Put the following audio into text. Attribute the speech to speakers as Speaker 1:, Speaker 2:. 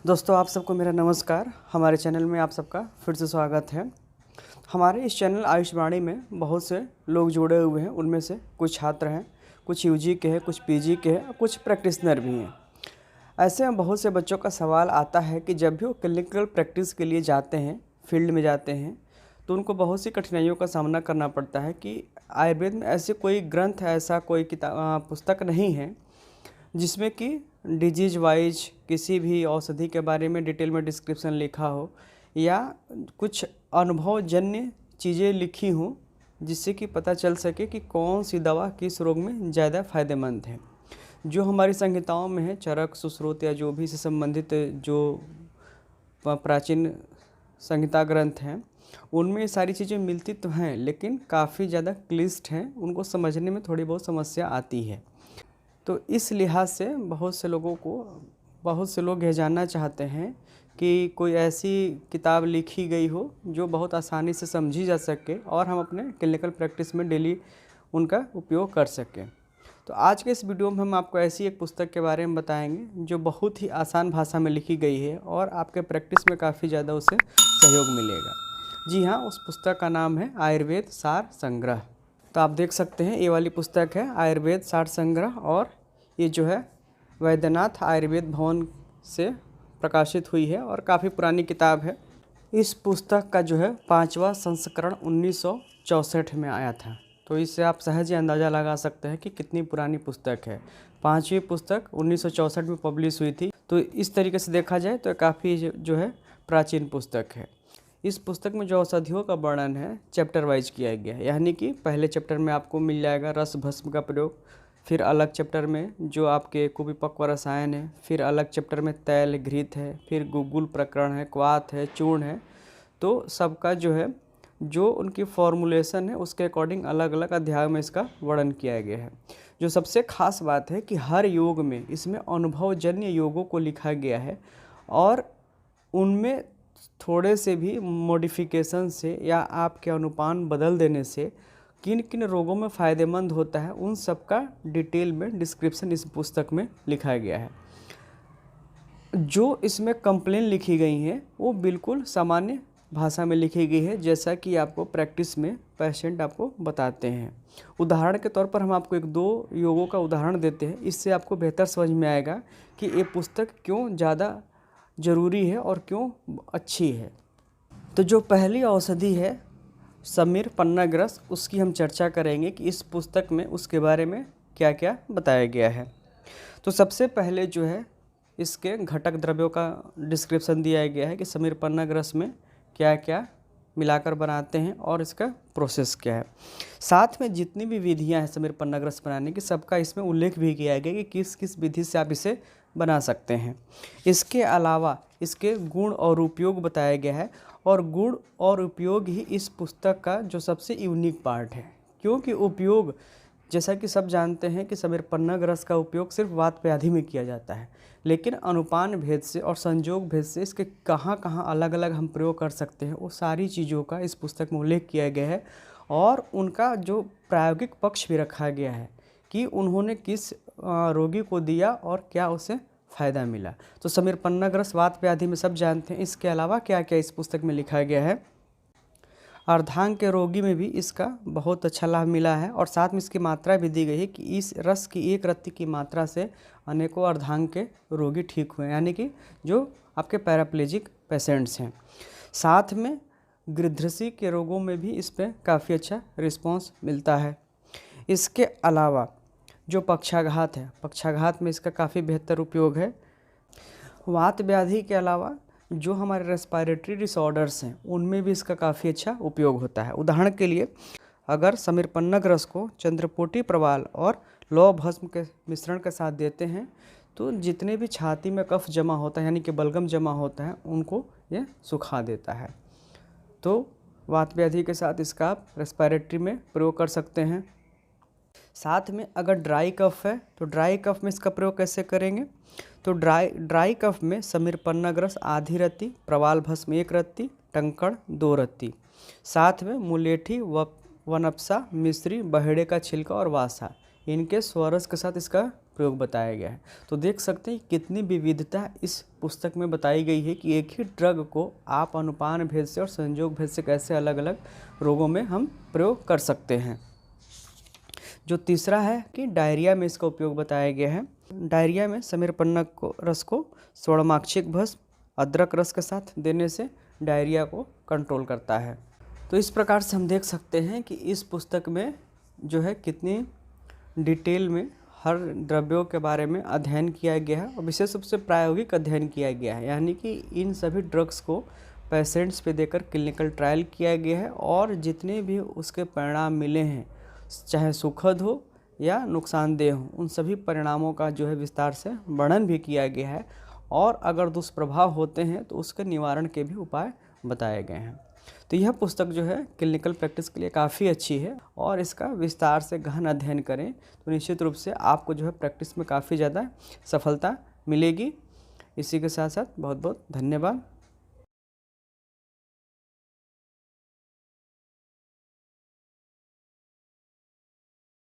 Speaker 1: दोस्तों, आप सबको मेरा नमस्कार। हमारे चैनल में आप सबका फिर से स्वागत है। हमारे इस चैनल आयुष्वाणी में बहुत से लोग जुड़े हुए हैं। उनमें से कुछ छात्र हैं, कुछ यूजी के हैं, कुछ पीजी के हैं, कुछ प्रैक्टिशनर भी हैं। ऐसे में बहुत से बच्चों का सवाल आता है कि जब भी वो क्लिनिकल प्रैक्टिस के लिए जाते हैं, फील्ड में जाते हैं, तो उनको बहुत सी कठिनाइयों का सामना करना पड़ता है कि आयुर्वेद में ऐसे कोई ग्रंथ, ऐसा कोई पुस्तक नहीं है जिसमें कि डिजीज वाइज किसी भी औषधि के बारे में डिटेल में डिस्क्रिप्शन लिखा हो या कुछ अनुभवजन्य चीज़ें लिखी हों जिससे कि पता चल सके कि कौन सी दवा किस रोग में ज़्यादा फायदेमंद है। जो हमारी संहिताओं में है, चरक, सुश्रुत या जो भी इससे संबंधित जो प्राचीन संहिता ग्रंथ हैं, उनमें ये सारी चीज़ें मिलती तो हैं, लेकिन काफ़ी ज़्यादा क्लिष्ट हैं, उनको समझने में थोड़ी बहुत समस्या आती है। तो इस लिहाज से बहुत से लोग यह जानना चाहते हैं कि कोई ऐसी किताब लिखी गई हो जो बहुत आसानी से समझी जा सके और हम अपने क्लिनिकल प्रैक्टिस में डेली उनका उपयोग कर सकें। तो आज के इस वीडियो में हम आपको ऐसी एक पुस्तक के बारे में बताएंगे जो बहुत ही आसान भाषा में लिखी गई है और आपके प्रैक्टिस में काफ़ी ज़्यादा उससे सहयोग मिलेगा। जी हाँ, उस पुस्तक का नाम है आयुर्वेद सार संग्रह। तो आप देख सकते हैं, ये वाली पुस्तक है आयुर्वेद सार संग्रह और ये जो है वैद्यनाथ आयुर्वेद भवन से प्रकाशित हुई है और काफ़ी पुरानी किताब है। इस पुस्तक का जो है 5वां संस्करण 1964 में आया था। तो इससे आप सहज ही अंदाज़ा लगा सकते हैं कि कितनी पुरानी पुस्तक है। 5वीं पुस्तक 1964 में पब्लिश हुई थी। तो इस तरीके से देखा जाए तो काफ़ी जो है प्राचीन पुस्तक है। इस पुस्तक में जो औषधियों का वर्णन है चैप्टर वाइज किया गया है, यानी कि पहले चैप्टर में आपको मिल जाएगा रस भस्म का प्रयोग, फिर अलग चैप्टर में जो आपके कुपिपक्व रसायन है, फिर अलग चैप्टर में तैल घृत है, फिर गुग्गुल प्रकरण है, क्वाथ है, चूर्ण है। तो सबका जो है जो उनकी फॉर्मुलेशन है उसके अकॉर्डिंग अलग अलग अध्याय में इसका वर्णन किया गया है। जो सबसे खास बात है कि हर योग में इसमें अनुभवजन्य योगों को लिखा गया है और उनमें थोड़े से भी मॉडिफिकेशन से या आपके अनुपान बदल देने से किन किन रोगों में फ़ायदेमंद होता है उन सब का डिटेल में डिस्क्रिप्शन इस पुस्तक में लिखा गया है। जो इसमें कंप्लेन लिखी गई हैं वो बिल्कुल सामान्य भाषा में लिखी गई है, जैसा कि आपको प्रैक्टिस में पेशेंट आपको बताते हैं। उदाहरण के तौर पर हम आपको 1-2 योगों का उदाहरण देते हैं, इससे आपको बेहतर समझ में आएगा कि ये पुस्तक क्यों ज़्यादा ज़रूरी है और क्यों अच्छी है। तो जो पहली औषधि है समीर पन्नाग्रस, उसकी हम चर्चा करेंगे कि इस पुस्तक में उसके बारे में क्या क्या बताया गया है। तो सबसे पहले जो है इसके घटक द्रव्यों का डिस्क्रिप्शन दिया गया है कि समीर पन्नाग्रस में क्या क्या मिलाकर बनाते हैं और इसका प्रोसेस क्या है। साथ में जितनी भी विधियां हैं समीर पन्नाग्रस बनाने की, सबका इसमें उल्लेख भी किया गया कि किस किस विधि से आप इसे बना सकते हैं। इसके अलावा इसके गुण और उपयोग बताया गया है और गुण और उपयोग ही इस पुस्तक का जो सबसे यूनिक पार्ट है, क्योंकि उपयोग जैसा कि सब जानते हैं कि समीर पन्नाग्रस का उपयोग सिर्फ वात व्याधि में किया जाता है, लेकिन अनुपान भेद से और संयोग भेद से इसके कहाँ कहाँ अलग अलग हम प्रयोग कर सकते हैं वो सारी चीज़ों का इस पुस्तक में उल्लेख किया गया है और उनका जो प्रायोगिक पक्ष भी रखा गया है कि उन्होंने किस रोगी को दिया और क्या उसे फ़ायदा मिला। तो समीर पन्नाग्रस वात व्याधि में सब जानते हैं। इसके अलावा क्या क्या इस पुस्तक में लिखा गया है, अर्धांग के रोगी में भी इसका बहुत अच्छा लाभ मिला है और साथ में इसकी मात्रा भी दी गई है कि इस रस की 1 रत्ती की मात्रा से अनेकों अर्धांग के रोगी ठीक हुए, यानी कि जो आपके पैराप्लेजिक पेशेंट्स हैं। साथ में गृध्रसी के रोगों में भी इस पर काफ़ी अच्छा रिस्पॉन्स मिलता है। इसके अलावा जो पक्षाघात है, पक्षाघात में इसका काफ़ी बेहतर उपयोग है। वात व्याधि के अलावा जो हमारे रेस्पिरेटरी डिसऑर्डर्स हैं उनमें भी इसका काफ़ी अच्छा उपयोग होता है। उदाहरण के लिए अगर समीर पन्नाग्रस को चंद्रपोटी प्रवाल और लौह भस्म के मिश्रण के साथ देते हैं तो जितने भी छाती में कफ जमा होता है यानी कि बलगम जमा होता है उनको ये सुखा देता है। तो वात व्याधि के साथ इसका आप रेस्पिरेटरी में प्रयोग कर सकते हैं। साथ में अगर ड्राई कफ है तो ड्राई कफ में इसका प्रयोग कैसे करेंगे, तो ड्राई कफ में समीर पन्नाग्रस आधी रत्ती, प्रवाल भस्म 1 रत्ती, टंकण 2 रत्ती, साथ में मुलेठी वनपसा मिश्री बहेड़े का छिलका और वासा, इनके स्वरस के साथ इसका प्रयोग बताया गया है। तो देख सकते हैं कितनी विविधता इस पुस्तक में बताई गई है कि एक ही ड्रग को आप अनुपान भेद से और संयोग भेद से कैसे अलग अलग रोगों में हम प्रयोग कर सकते हैं। जो तीसरा है कि डायरिया में इसका उपयोग बताया गया है। डायरिया में समीरपन्ना को रस को स्वर्णमाक्षिक भस्म अदरक रस के साथ देने से डायरिया को कंट्रोल करता है। तो इस प्रकार से हम देख सकते हैं कि इस पुस्तक में जो है कितनी डिटेल में हर द्रव्यों के बारे में अध्ययन किया गया है और विशेष रूप से प्रायोगिक अध्ययन किया गया है, यानी कि इन सभी ड्रग्स को पेशेंट्स पे देकर क्लिनिकल ट्रायल किया गया है और जितने भी उसके परिणाम मिले हैं, चाहे सुखद हो या नुकसानदेह हो, उन सभी परिणामों का जो है विस्तार से वर्णन भी किया गया है और अगर दुष्प्रभाव होते हैं तो उसके निवारण के भी उपाय बताए गए हैं। तो यह पुस्तक जो है क्लिनिकल प्रैक्टिस के लिए काफ़ी अच्छी है और इसका विस्तार से गहन अध्ययन करें तो निश्चित रूप से आपको जो है प्रैक्टिस में काफ़ी ज़्यादा सफलता मिलेगी। इसी के साथ साथ बहुत बहुत धन्यवाद।